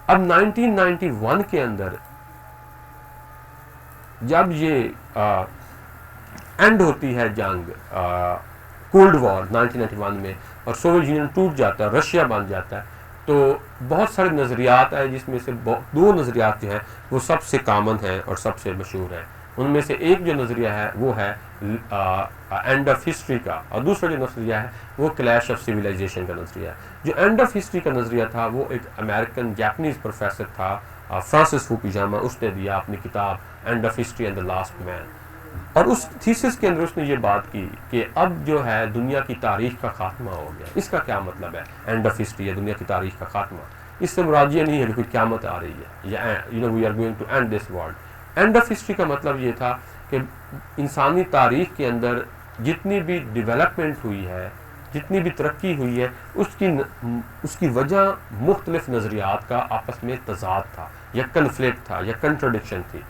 अब 1991 के अंदर जब ये एंड होती है जंग कोल्ड वॉर 1991 में, और सोवियत यूनियन टूट जाता है, रशिया बन जाता है, तो बहुत सारे नज़रियात आए, जिसमें से दो नज़रियात जो हैं वो सबसे कॉमन हैं और सबसे मशहूर हैं। उनमें से एक जो नज़रिया है वो है एंड ऑफ हिस्ट्री का, और दूसरा जो नज़रिया है वो क्लैश ऑफ सिविलाइजेशन का नज़रिया है। जो एंड ऑफ हिस्ट्री का नज़रिया था वो एक अमेरिकन जापानीज़ प्रोफेसर था फ्रांसिस फुकुयामा, उसने दिया अपनी किताब and of history and the last man. और उस थीसिस के अंदर उसने ये बात की कि अब जो है दुनिया की तारीख का खात्मा हो गया। इसका क्या मतलब है एंड ऑफ हिस्ट्री या दुनिया की तारीख का खात्मा? इससे मुराद ये नहीं है कि कोई क़यामत आ रही है या we are going to end this world. End of history का मतलब ये था कि इंसानी तारीख के अंदर जितनी भी डेवलपमेंट हुई है, जितनी भी तरक्की हुई है, उसकी वजह मुख्तलिफ नज़रियात का आपस में तजाद था या कन्फ्लिक्ट था या कंट्राडिक्शन थी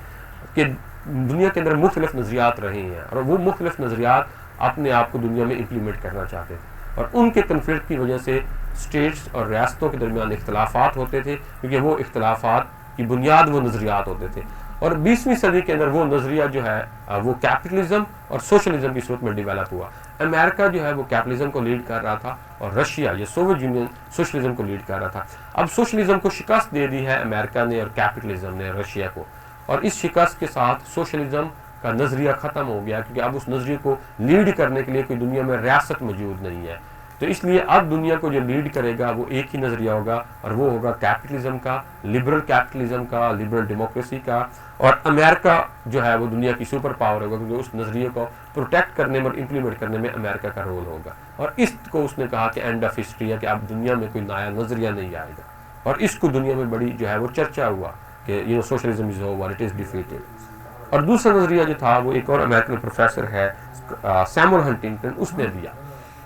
कि दुनिया के अंदर मुख्तलिफ नज़रियात रहे हैं और वो मुख्तलिफ नज़रियात अपने आप को दुनिया में इम्प्लीमेंट करना चाहते थे, और उनके कन्फ्लिक्ट की वजह से स्टेट्स और रियासतों के दरमियान इख्तलाफात होते थे, क्योंकि वो इख्तलाफात की बुनियाद वो नज़रियात होते थे। और 20वीं सदी के अंदर वो नज़रिया जो है वो कैपिटलिज्म और सोशलिज्म की सूरत में डेवलप हुआ। अमेरिका जो है वो कैपिटलिज्म को लीड कर रहा था और रशिया या सोवियत यूनियन सोशलिज्म को लीड कर रहा था। अब सोशलिज्म को शिकस्त दे दी है अमेरिका ने और कैपिटलिज्म ने रशिया को, और इस शिकस्त के साथ सोशलिज्म का नज़रिया ख़त्म हो गया, क्योंकि अब उस नज़रिए को लीड करने के लिए कोई दुनिया में रियासत मौजूद नहीं है। तो इसलिए अब दुनिया को जो लीड करेगा वो एक ही नज़रिया होगा, और वो होगा कैपिटलिज्म का, लिबरल कैपिटलिज्म का, लिबरल डेमोक्रेसी का। और अमेरिका जो है वो दुनिया की सुपर पावर होगा, क्योंकि उस नज़रिए को प्रोटेक्ट करने में और इम्प्लीमेंट करने में अमेरिका का रोल होगा। और इसको उसने कहा कि एंड ऑफ हिस्ट्री है, कि अब दुनिया में कोई नया नज़रिया नहीं आएगा। और इसको दुनिया में बड़ी जो है वो चर्चा हुआ कि socialism is over, it is defeated. और दूसरा नज़रिया जो था वो एक और अमेरिकन प्रोफेसर है सैमुअल हंटिंगटन, उसने दिया,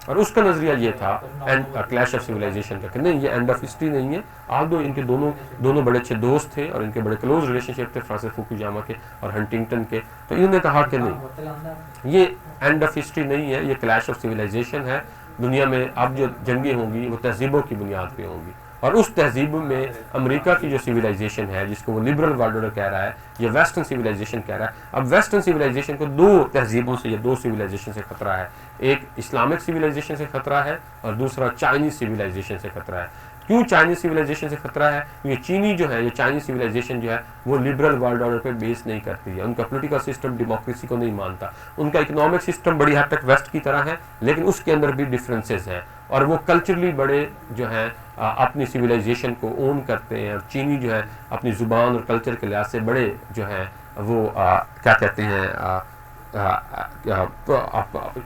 और उसका नज़रिया ये था एंड क्लैश ऑफ सिविलाइजेशन का, कि नहीं ये एंड ऑफ हिस्ट्री नहीं है। आप दो इनके दोनों बड़े अच्छे दोस्त थे और इनके बड़े क्लोज रिलेशनशिप थे फ्रांसिस फुकुयामा के और हंटिंगटन के। तो इन्होंने कहा कि नहीं ये एंड ऑफ हिस्ट्री नहीं है, ये क्लैश ऑफ सिविलाइजेशन है। दुनिया में अब जो जंगें होंगी वो तहजीबों की बुनियाद पे होंगी, और उस तहजीब में अमेरिका की जो सिविलाइजेशन है जिसको वो लिबरल वर्ल्ड ऑर्डर कह रहा है, ये वेस्टर्न सिविलाइजेशन कह रहा है। अब वेस्टर्न सिविलाइजेशन को दो तहजीबों से या दो सिविलाइजेशन से खतरा है, एक इस्लामिक सिविलाइजेशन से खतरा है और दूसरा चाइनीज सिविलाइजेशन से खतरा है। क्यों चाइनीज सिविलाइजेशन से खतरा है? क्योंकि चीनी जो है, ये चाइनीज सिविलाइजेशन जो है वो लिबरल वर्ल्ड ऑर्डर पे बेस नहीं करती है। उनका पॉलिटिकल सिस्टम डेमोक्रेसी को नहीं मानता, उनका इकोनॉमिक सिस्टम बड़ी हद तक वेस्ट की तरह है, लेकिन उसके अंदर भी डिफरेंसेस हैं, और वो कल्चरली बड़े जो हैं अपनी सिविलाइजेशन को ओन करते हैं। और चीनी जो है अपनी ज़ुबान और कल्चर के लिहाज से बड़े जो हैं वो क्या कहते हैं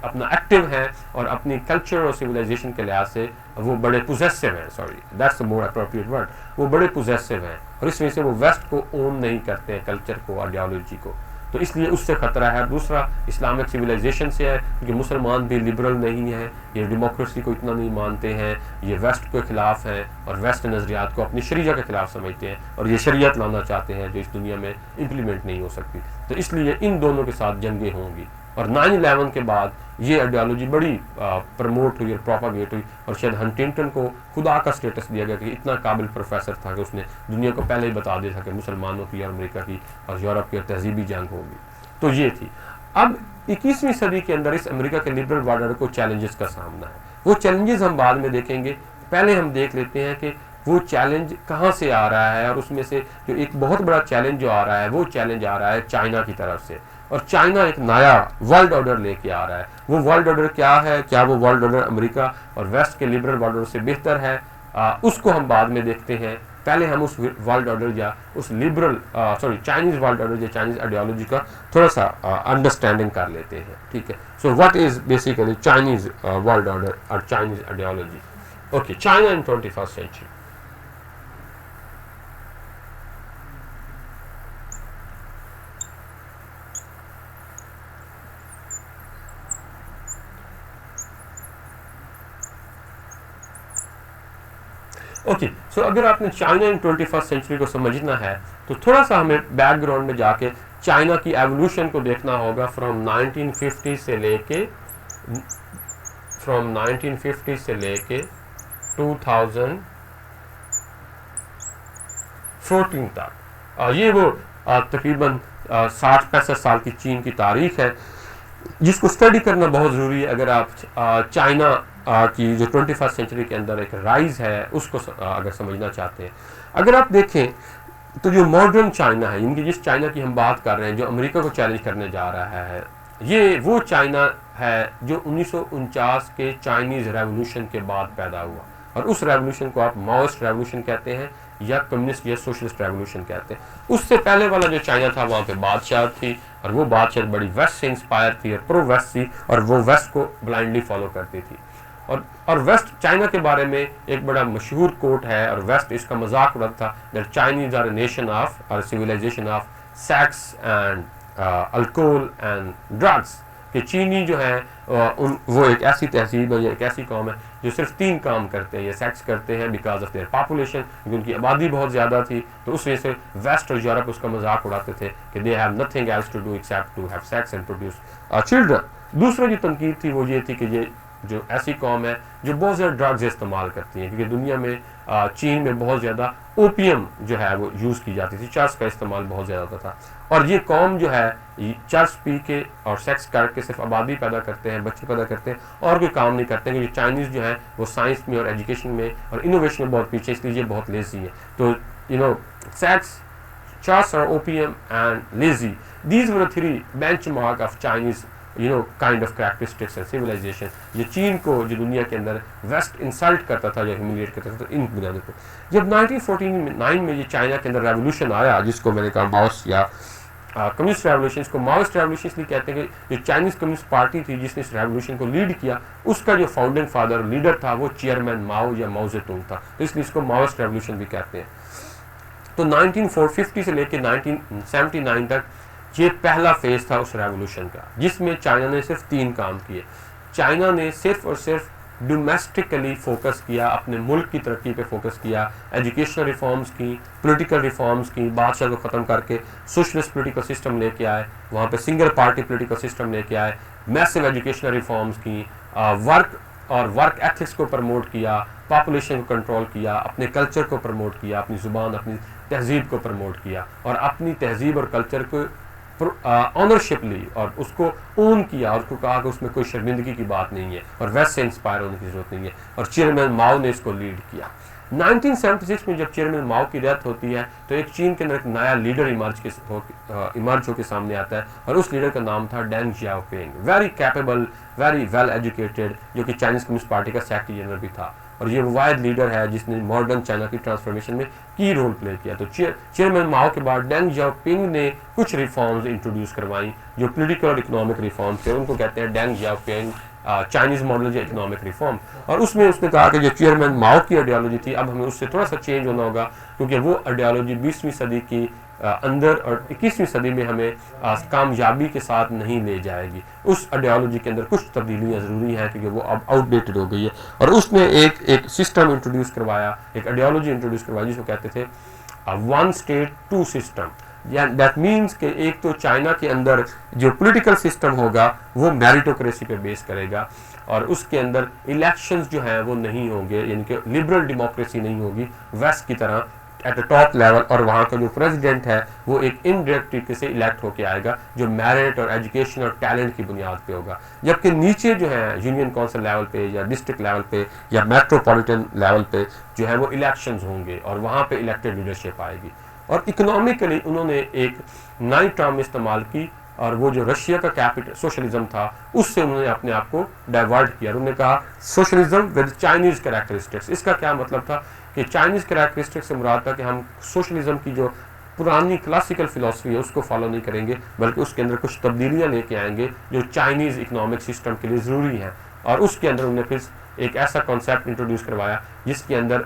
अपना एक्टिव है, और अपनी कल्चर और सिविलाइजेशन के लिहाज से वो बड़े पोजेसिव हैं, sorry that's the more appropriate word, वो बड़े पोजेसिव हैं, और इस वजह से वो वेस्ट को ओन नहीं करते हैं, कल्चर को, आइडियोलॉजी को। तो इसलिए उससे खतरा है। दूसरा इस्लामिक सिविलाइजेशन से है, क्योंकि मुसलमान भी लिबरल नहीं है, ये डेमोक्रेसी को इतना नहीं मानते हैं, ये वेस्ट के खिलाफ हैं और वेस्ट नज़रियात को अपनी शरीयत के खिलाफ समझते हैं, और ये शरीयत लाना चाहते हैं जो इस दुनिया में इम्प्लीमेंट नहीं हो सकती। तो इसलिए इन दोनों के साथ जंगें होंगी, और 9/11 के बाद ये आइडियोलॉजी बड़ी प्रमोट हुई और प्रोपागेट हुई, और शायद हंटिंगटन को खुदा का स्टेटस दिया गया कि इतना काबिल प्रोफेसर था कि उसने दुनिया को पहले ही बता दिया था कि मुसलमानों की और अमेरिका की और यूरोप की तहजीबी जंग होगी। तो ये थी। अब 21वीं सदी के अंदर इस अमेरिका के लिबरल वर्ल्ड ऑर्डर को चैलेंजेस का सामना है। वो चैलेंजेस हम बाद में देखेंगे, पहले हम देख लेते हैं कि वो चैलेंज कहाँ से आ रहा है। और उसमें से जो एक बहुत बड़ा चैलेंज जो आ रहा है, वो चैलेंज आ रहा है चाइना की तरफ से, और चाइना एक नया वर्ल्ड ऑर्डर लेके आ रहा है। वो वर्ल्ड ऑर्डर क्या है? क्या वो वर्ल्ड ऑर्डर अमेरिका और वेस्ट के लिबरल वर्ल्ड ऑर्डर से बेहतर है? उसको हम बाद में देखते हैं। पहले हम उस वर्ल्ड ऑर्डर या उस लिबरल चाइनीज वर्ल्ड ऑर्डर या चाइनीज आइडियोलॉजी का थोड़ा सा अंडरस्टैंडिंग कर लेते हैं, ठीक है। So what is basically Chinese world order और Chinese ideology? Okay, China in 21st century. Okay, so अगर आपने चाइना इन 21st सेंचुरी को समझना है तो थोड़ा सा हमें बैकग्राउंड में जाके चाइना की एवोल्यूशन को देखना होगा फ्रॉम 1950 से लेके 2000 14 तक। ये वो तकरीबन 60-65 साल की चीन की तारीख है, जिसको स्टडी करना बहुत ज़रूरी है अगर आप चाइना की जो 21st सेंचुरी के अंदर एक राइज है उसको अगर समझना चाहते हैं। अगर आप देखें तो जो मॉडर्न चाइना है, इनकी जिस चाइना की हम बात कर रहे हैं, जो अमेरिका को चैलेंज करने जा रहा है, ये वो चाइना है जो 1949 के चाइनीज़ रेवोल्यूशन के बाद पैदा हुआ, और उस रेवोल्यूशन को आप माओइस्ट रेवोल्यूशन कहते हैं या कम्युनिस्ट या सोशलिस्ट रेवोल्यूशन कहते हैं। उससे पहले वाला जो चाइना था वहाँ पे बादशाह थी, और वो बादशाह बड़ी वेस्ट से इंस्पायर थी और प्रो वेस्ट थी, और वो वेस्ट को ब्लाइंडली फॉलो करती थी। और वेस्ट चाइना के बारे में एक बड़ा मशहूर कोट है, और वेस्ट इसका मजाक उड़ाता था that Chinese are a nation of और civilization of sex and alcohol and drugs, कि चीनी जो है वो एक ऐसी तहजीब है या एक ऐसी कौम है जो सिर्फ 3 काम करते हैं। ये सेक्स करते हैं बिकॉज ऑफ देयर पॉपुलेशन, क्योंकि उनकी आबादी बहुत ज़्यादा थी, तो उस वजह से वेस्ट और यूरोप उसका मजाक उड़ाते थे कि they have nothing else to do except to have sex and produce children. दूसरा जो तनकीद थी वो ये थी कि ये जो ऐसी कौम है जो बहुत ज़्यादा ड्रग्स इस्तेमाल करती हैं, क्योंकि दुनिया में चीन में बहुत ज़्यादा ओपियम जो है वो यूज़ की जाती थी, चर्स का इस्तेमाल बहुत ज़्यादा होता था। और ये कौम जो है चर्स पी के और सेक्स करके सिर्फ आबादी पैदा करते हैं, बच्चे पैदा करते हैं, और कोई काम नहीं करते हैं, क्योंकि चाइनीज़ जो है वो साइंस में और एजुकेशन में और इनोवेशन में बहुत पीछे, इसलिए ये बहुत लेजी है। तो सेक्स, चर्स और opium and lazy, these were 3 benchmark of Chinese kind of characteristics and civilization. ये चीन को जो दुनिया के अंदर वेस्ट इंसल्ट करता था या ह्यूमिलिएट करता था, तो इन बुनियादों पर जब 1949 में ये चाइना के अंदर रेवोल्यूशन आया, जिसको मैंने कहा माओस या कम्युनिस्ट रेवोल्यूशन, इसको माओइस्ट रेवोल्यूशन इसलिए कहते हैं कि जो चाइनीज़ कम्युनिस्ट पार्टी थी जिसने इस रेवोल्यूशन को लीड किया, उसका जो फाउंडिंग फादर लीडर था वो चेयरमैन माओ या माओ ज़ेडुंग था, तो इसलिए इसको माओइस्ट रेवोल्यूशन भी कहते हैं। तो 1950 से लेकर 1979 तक ये पहला फेज था उस रेवोल्यूशन का, जिसमें चाइना ने सिर्फ 3 काम किए। चाइना ने सिर्फ और सिर्फ डोमेस्टिकली फोकस किया, अपने मुल्क की तरक्की पे फोकस किया, एजुकेशनल रिफॉर्म्स की, पॉलिटिकल रिफॉर्म्स की, बादशाह को ख़त्म करके सोशलिस्ट पॉलिटिकल सिस्टम लेके आए, वहाँ पे सिंगल पार्टी पॉलिटिकल सिस्टम लेके आए, मैसिव एजुकेशनल रिफॉर्म्स की, वर्क एथिक्स को प्रमोट किया, पॉपुलेशन को कंट्रोल किया, अपने कल्चर को प्रमोट किया, अपनी ज़ुबान, अपनी तहजीब को प्रमोट किया, और अपनी तहजीब और कल्चर को ऑनरशिप ली और उसको ओन किया, और उसको कहा कि उसमें कोई शर्मिंदगी की बात नहीं है और वेस्ट से इंस्पायर होने की जरूरत नहीं है, और चेयरमैन माओ ने इसको लीड किया। 1976 में जब चेयरमैन माओ की डेथ होती है तो एक चीन के अंदर एक नया लीडर इमर्ज होकर सामने आता है, और उस लीडर का नाम था Deng Xiaoping, very capable, very well educated, जो कि चाइनीज़ कम्युनिस्ट पार्टी का सेक्रेटरी जनरल भी था, और ये वाहिद लीडर है जिसने मॉडर्न चाइना की ट्रांसफॉर्मेशन में की रोल प्ले किया। तो चेयरमैन माओ के बाद डेंग जियाओपिंग ने कुछ रिफॉर्म्स इंट्रोड्यूस करवाई, जो पॉलिटिकल और इकोनॉमिक रिफॉर्म्स थे, उनको कहते हैं डेंग जियाओपिंग चाइनीज़ मॉडल या इकोनॉमिक रिफॉर्म। और उसमें उसने कहा कि जो चेयरमैन माओ की आइडियोलॉजी थी, अब हमें उससे थोड़ा सा चेंज होना होगा, क्योंकि वो आइडियोलॉजी 20वीं सदी की अंदर और 21वीं सदी में हमें कामयाबी के साथ नहीं ले जाएगी। उस आइडियोलॉजी के अंदर कुछ तब्दीलियाँ ज़रूरी हैं, क्योंकि वो अब आउटडेटेड हो गई है। और उसने एक सिस्टम इंट्रोड्यूस करवाया, एक आइडियोलॉजी इंट्रोड्यूस करवाई, जिसको कहते थे 1 स्टेट 2 सिस्टम। दैट मीन्स कि एक तो चाइना के अंदर जो पॉलिटिकल सिस्टम होगा वो मेरिटोक्रेसी पे बेस करेगा, और उसके अंदर इलेक्शंस जो हैं वो नहीं होंगे, यानी कि लिबरल डेमोक्रेसी नहीं होगी वेस्ट की तरह एट द टॉप लेवल, और वहाँ का जो प्रेसिडेंट है वो एक इनडायरेक्ट तरीके से इलेक्ट होकर आएगा, जो मेरिट और एजुकेशन और टैलेंट की बुनियाद पे होगा। जबकि नीचे जो है यूनियन काउंसिल लेवल पे या डिस्ट्रिक्ट लेवल पे या मेट्रोपॉलिटन लेवल पे जो है वो इलेक्शंस होंगे, और वहाँ पे इलेक्टेड लीडरशिप आएगी। और इकोनॉमिकली उन्होंने एक नई टर्म इस्तेमाल की, और वो जो रशिया का कैपिटल सोशलिज्म था उससे उन्होंने अपने आप को डाइवर्ट किया। उन्होंने कहा सोशलिज्म विद चाइनीज़ कैरेक्टरिस्टिक्स। इसका क्या मतलब था कि चाइनीज़ कैरेक्टरिस्टिक्स से मुराद था कि हम सोशलिज्म की जो पुरानी क्लासिकल फिलॉसफी है उसको फॉलो नहीं करेंगे, बल्कि उसके अंदर कुछ तब्दीलियाँ लेके आएंगे जो चाइनीज़ इकोनॉमिक सिस्टम के लिए ज़रूरी हैं। और उसके अंदर उन्होंने फिर एक ऐसा कॉन्सेप्ट इंट्रोड्यूस करवाया जिसके अंदर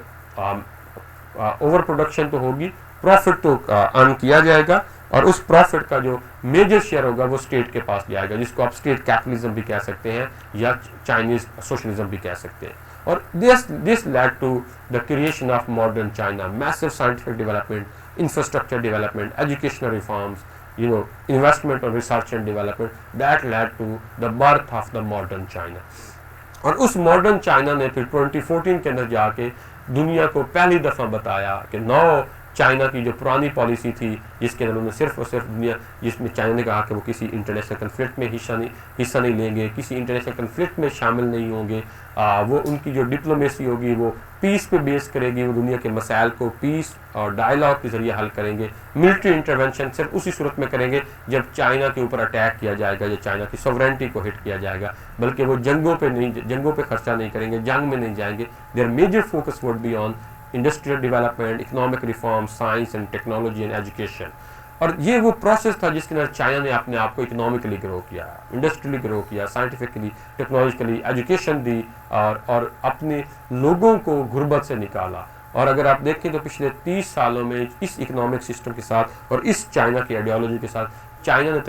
ओवर प्रोडक्शन तो होगी, प्रॉफिट तो अर्न किया जाएगा, और उस प्रॉफिट का जो मेजर शेयर होगा वो स्टेट के पास जाएगा, जिसको आप स्टेट कैपिटलिज्म भी कह सकते हैं या चाइनीज़ सोशलिज्म भी कह सकते हैं। और this led to the creation of modern China, massive scientific development, infrastructure development, educational reforms, investment और research and development, that led to the birth of the modern China. और उस मॉडर्न चाइना ने फिर 2014 के अंदर जाके दुनिया को पहली दफ़ा बताया कि नो, चाइना की जो पुरानी पॉलिसी थी जिसके अंदर उन्होंने सिर्फ और सिर्फ दुनिया, जिसमें चाइना ने कहा कि वो किसी इंटरनेशनल कन्फ्लिक्ट में हिस्सा नहीं लेंगे, किसी इंटरनेशनल कन्फ्लिक्ट में शामिल नहीं होंगे, वो उनकी जो डिप्लोमेसी होगी वो पीस पे बेस करेगी, वो दुनिया के मसाइल को पीस और डायलॉग के जरिए हल करेंगे। मिलिट्री इंटरवेंशन सिर्फ उसी सूरत में करेंगे जब चाइना के ऊपर अटैक किया जाएगा, जब चाइना की सॉवरेनिटी को हिट किया जाएगा, बल्कि वो जंगों पे खर्चा नहीं करेंगे, जंग में नहीं जाएंगे। Their major focus would be on industrial development, economic reform, science and technology and education. और ये वो प्रोसेस था जिसके अंदर चाइना ने अपने आप को इकोनॉमिकली ग्रो किया, इंडस्ट्रियली ग्रो किया, साइंटिफिकली, टेक्नोलॉजिकली एजुकेशन दी और अपने लोगों को गुर्बत से निकाला। और अगर आप देखें तो पिछले 30 सालों में इस इकोनॉमिक सिस्टम के साथ और इस चाइना की आइडियोलॉजी के साथ चाइना ने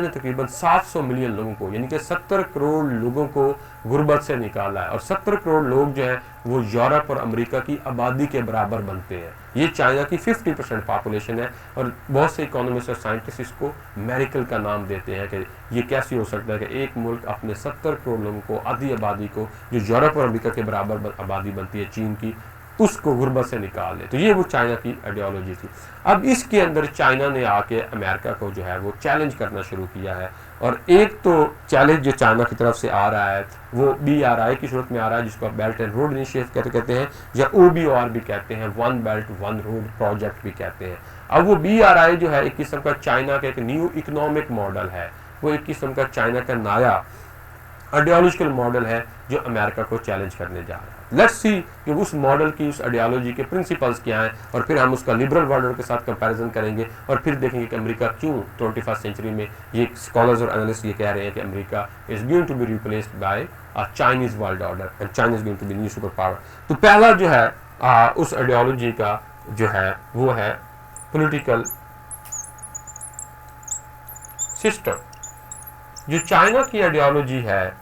तकरीबन 700 मिलियन लोगों को, यानी कि 70 करोड़ लोगों को गुर्बत से निकाला है। और 70 करोड़ लोग जो हैं वो यूरोप और अमेरिका की आबादी के बराबर बनते हैं। ये चाइना की 50% पॉपुलेशन है। और बहुत से इकोनॉमिस्ट और साइंटिस्ट इसको मेरिकल का नाम देते हैं कि ये कैसे हो सकता है कि एक मुल्क अपने 70 करोड़ लोगों को, आधी आबादी को, जो यूरोप और अमेरिका के बराबर आबादी बनती है चीन की, उसको गुर्बत से निकाल ले। तो ये वो चाइना की आइडियोलॉजी थी। अब इसके अंदर चाइना ने आके अमेरिका को जो है वो चैलेंज करना शुरू किया है। और एक तो चैलेंज जो चाइना की तरफ से आ रहा है वो BRI की सूरत में आ रहा है, जिसको आप बेल्ट एंड रोड इनिशिएटिव कहते हैं, या OBR भी कहते हैं, one belt one road project भी कहते हैं। अब वो BRI जो है एक किस्म का चाइना का एक न्यू इकोनॉमिक मॉडल है, वो एक किस्म का चाइना का नया आइडियोलॉजिकल मॉडल है जो अमेरिका को चैलेंज करने जा रहा है। लेट्स सी कि उस मॉडल की, उस आइडियोलॉजी के प्रिंसिपल्स क्या हैं, और फिर हम उसका लिबरल वर्ल्ड के साथ कंपैरिजन करेंगे और फिर देखेंगे कि अमेरिका क्यों 21st सेंचुरी में, ये स्कॉलर्स और एनालिस्ट ये कह रहे हैं कि America is going to be replaced by a Chinese world order and China is going to be new super power. तो पहला जो है उस आइडियोलॉजी का जो है वो है पॉलिटिकल सिस्टम। जो चाइना की आइडियोलॉजी है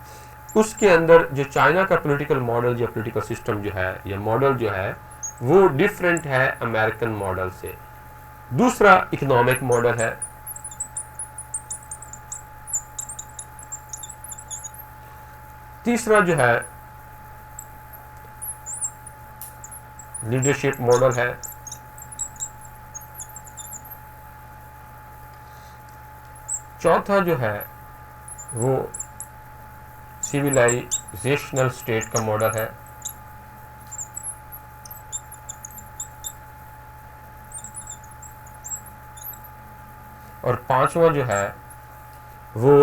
उसके अंदर जो चाइना का पॉलिटिकल मॉडल या पॉलिटिकल सिस्टम जो है या मॉडल जो है वो डिफरेंट है अमेरिकन मॉडल से। दूसरा इकोनॉमिक मॉडल है। तीसरा जो है लीडरशिप मॉडल है। चौथा जो है वो सिविलाइजेशनल स्टेट का मॉडल है। और पांचवा जो है वो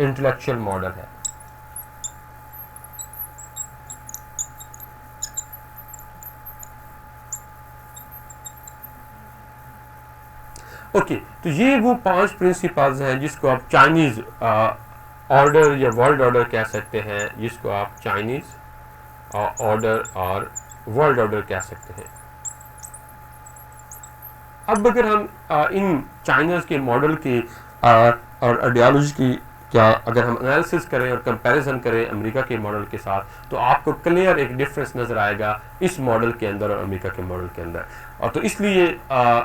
इंटेलेक्चुअल मॉडल है। ओके, तो ये वो 5 प्रिंसिपल्स हैं जिसको आप चाइनीज ऑर्डर या वर्ल्ड ऑर्डर कह सकते हैं, जिसको आप चाइनीज ऑर्डर और वर्ल्ड ऑर्डर कह सकते हैं। अब अगर हम इन चाइनाज के मॉडल की और आइडियोलॉजी की क्या अगर हम एनालिसिस करें और कंपैरिजन करें अमेरिका के मॉडल के साथ, तो आपको क्लियर एक डिफरेंस नज़र आएगा इस मॉडल के अंदर और अमेरिका के मॉडल के अंदर। और तो इसलिए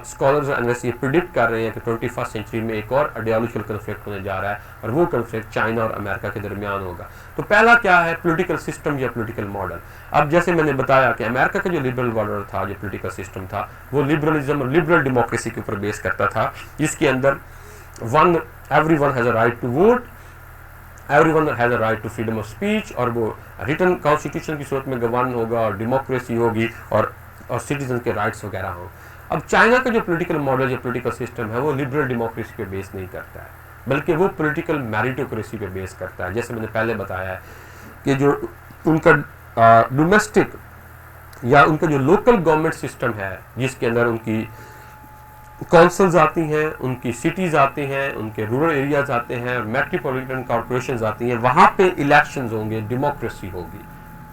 स्कॉलर्स और एनालिस्ट ये प्रिडिक्ट कर रहे हैं कि 21st सेंचुरी में एक और आइडियोलॉजिकल कन्फ्लिक्ट होने जा रहा है और वो कन्फ्लिक्ट चाइना और अमेरिका के दरमियान होगा। तो पहला क्या है, पॉलिटिकल सिस्टम या पॉलिटिकल मॉडल। अब जैसे मैंने बताया कि अमेरिका का जो लिबरल ऑर्डर था, जो पॉलिटिकल सिस्टम था, वो लिबरलिज्म और लिबरल डेमोक्रेसी के ऊपर बेस करता था, जिसके अंदर everyone has a right to vote, everyone has a right to freedom of speech, और वो रिटन कॉन्स्टिट्यूशन की सूरत में गवर्न होगा और डेमोक्रेसी होगी और सिटीजन के राइट्स वगैरह हों। अब चाइना का जो पॉलिटिकल मॉडल या पॉलिटिकल सिस्टम है वो लिबरल डेमोक्रेसी पे बेस नहीं करता है, बल्कि वो पॉलिटिकल मेरिटोक्रेसी पे बेस करता है। जैसे मैंने पहले बताया है कि जो उनका डोमेस्टिक या उनका जो लोकल गवर्नमेंट सिस्टम है, जिसके अंदर उनकी काउंसिल्स आती हैं, उनकी सिटीज़ आती हैं, उनके रूरल एरियाज आते हैं, मेट्रोपॉलिटन कॉर्पोरेशंस आती हैं, वहाँ पे इलेक्शंस होंगे, डेमोक्रेसी होगी,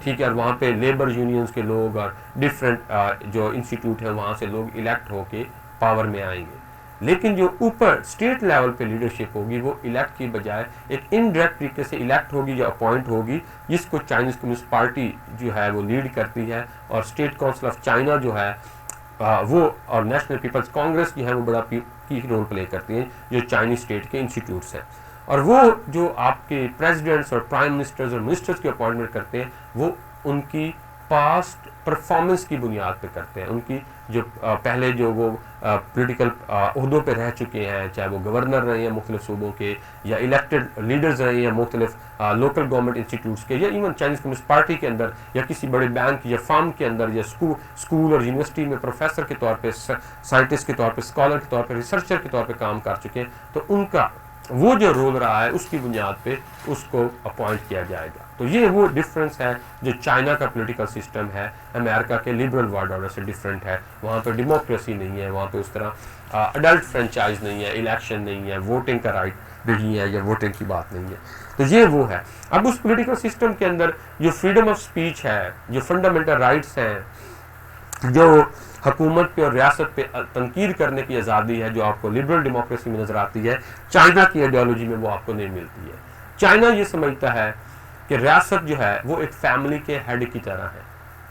ठीक है। और वहाँ पे लेबर यूनियंस के लोग और डिफरेंट जो इंस्टीट्यूट हैं वहाँ से लोग इलेक्ट होके पावर में आएंगे। लेकिन जो ऊपर स्टेट लेवल पे लीडरशिप होगी वो इलेक्ट की बजाय एक इनडायरेक्ट तरीके से इलेक्ट होगी या अपॉइंट होगी, जिसको चाइनीज़ कम्युनिस्ट पार्टी जो है वो लीड करती है। और स्टेट काउंसिल ऑफ चाइना जो है वो और नेशनल पीपल्स कांग्रेस जो है वो बड़ा की रोल प्ले करती हैं, जो चाइनीज स्टेट के इंस्टीट्यूट्स हैं। और वो जो आपके प्रेसिडेंट्स और प्राइम मिनिस्टर्स और मिनिस्टर्स की अपॉइंटमेंट करते हैं वो उनकी पास्ट परफॉर्मेंस की बुनियाद पे करते हैं। उनकी जो पहले जो वो पॉलिटिकल ओहदों पे रह चुके हैं, चाहे वो गवर्नर रहे हैं मुख्तलिफ सूबों के, या इलेक्टेड लीडर्स रहे हैं मुख्तलिफ लोकल गवर्नमेंट इंस्टीट्यूट्स के, या इवन चाइनीज़ कम्युनिस्ट पार्टी के अंदर, या किसी बड़े बैंक या फार्म के अंदर, या स्कूल और यूनिवर्सिटी में प्रोफेसर के तौर पे, साइंटिस्ट के तौर पे, स्कॉलर के तौर पे, रिसर्चर के तौर पे काम कर चुके हैं, तो उनका वो जो रोल रहा है उसकी बुनियाद पे उसको अपॉइंट किया जाएगा। तो ये वो डिफरेंस है जो चाइना का पॉलिटिकल सिस्टम है अमेरिका के लिबरल वर्ल्ड ऑर्डर से डिफरेंट है। वहाँ पे डेमोक्रेसी नहीं है, वहाँ पे उस तरह अडल्ट फ्रेंचाइज नहीं है, इलेक्शन नहीं है, वोटिंग का राइट नहीं है, या वोटिंग की बात नहीं है। तो ये वो है। अब उस पॉलिटिकल सिस्टम के अंदर जो फ्रीडम ऑफ स्पीच है, जो फंडामेंटल राइट्स हैं, जो हुकूमत पे और रियासत पे तनकीद करने की आज़ादी है, जो आपको लिबरल डेमोक्रेसी में नज़र आती है, चाइना की आइडियोलॉजी में वो आपको नहीं मिलती है। चाइना ये समझता है कि रियासत जो है वो एक फैमिली के हेड की तरह है,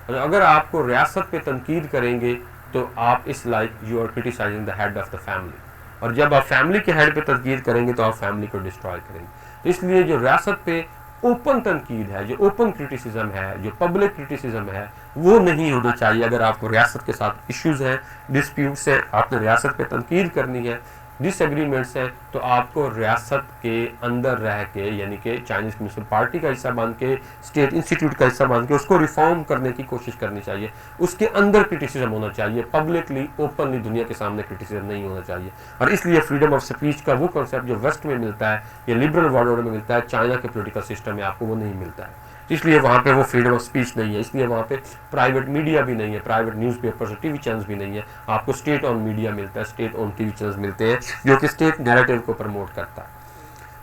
और अगर आपको रियासत पे तनकीद करेंगे तो आप इस like you are criticising the head of the family, और जब आप फैमिली के हेड पे तनकीद करेंगे तो आप फैमिली को डिस्ट्रॉय करेंगे। तो इसलिए जो रियासत पे ओपन तनकीद है, जो ओपन क्रिटिसिज्म है, जो पब्लिक क्रिटिसिज्म है, वो नहीं होना चाहिए। अगर आपको रियासत के साथ इश्यूज हैं, डिस्प्यूट्स हैं, आपने रियासत पे तनकीद करनी है, डिसएग्रीमेंट्स हैं, तो आपको रियासत के अंदर रह के, यानी कि चाइनीज़ कम्युनिस्ट पार्टी का हिस्सा बन के, स्टेट इंस्टीट्यूट का हिस्सा बन के उसको रिफॉर्म करने की कोशिश करनी चाहिए। उसके अंदर क्रिटिसिज्म होना चाहिए, पब्लिकली ओपनली दुनिया के सामने क्रिटिसिज्म नहीं होना चाहिए। और इसलिए फ्रीडम ऑफ स्पीच का वो कॉन्सेप्ट जो वेस्ट में मिलता है या लिबरल वर्ल्ड ऑर्डर में मिलता है, चाइना के पॉलिटिकल सिस्टम में आपको वो नहीं मिलता है। इसलिए वहाँ पे वो फ्रीडम ऑफ स्पीच नहीं है, इसलिए वहाँ पे प्राइवेट मीडिया भी नहीं है, प्राइवेट न्यूज़पेपर्स और टीवी चैनल्स भी नहीं है। आपको स्टेट ऑन मीडिया मिलता है, स्टेट ऑन टीवी चैनल्स मिलते हैं जो कि स्टेट नैरेटिव को प्रमोट करता है।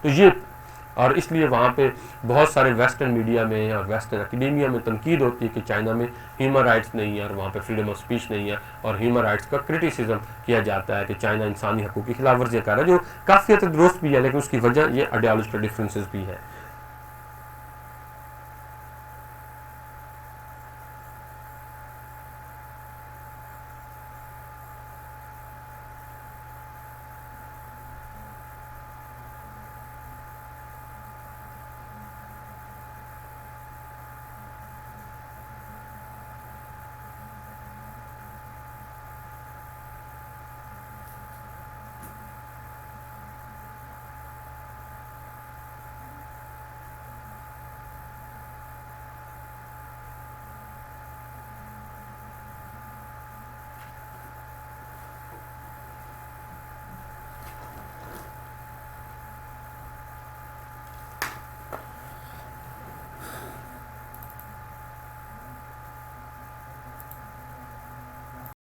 तो ये, और इसलिए वहाँ पे बहुत सारे वेस्टर्न मीडिया में और वेस्टर्न एकेडेमिया में तनकीद होती है कि चाइना में ह्यूमन राइट्स नहीं है और वहाँ पे फ्रीडम ऑफ स्पीच नहीं है, और ह्यूमन राइट्स का क्रिटिसिज्म किया जाता है कि चाइना इंसानी हकूक़ की खिलाफ वर्जियाँ कर रहा है, जो काफ़ी हद तक दुरुस्त भी है, लेकिन उसकी वजह ये आइडियोलॉजिकल डिफरेंसेस भी है।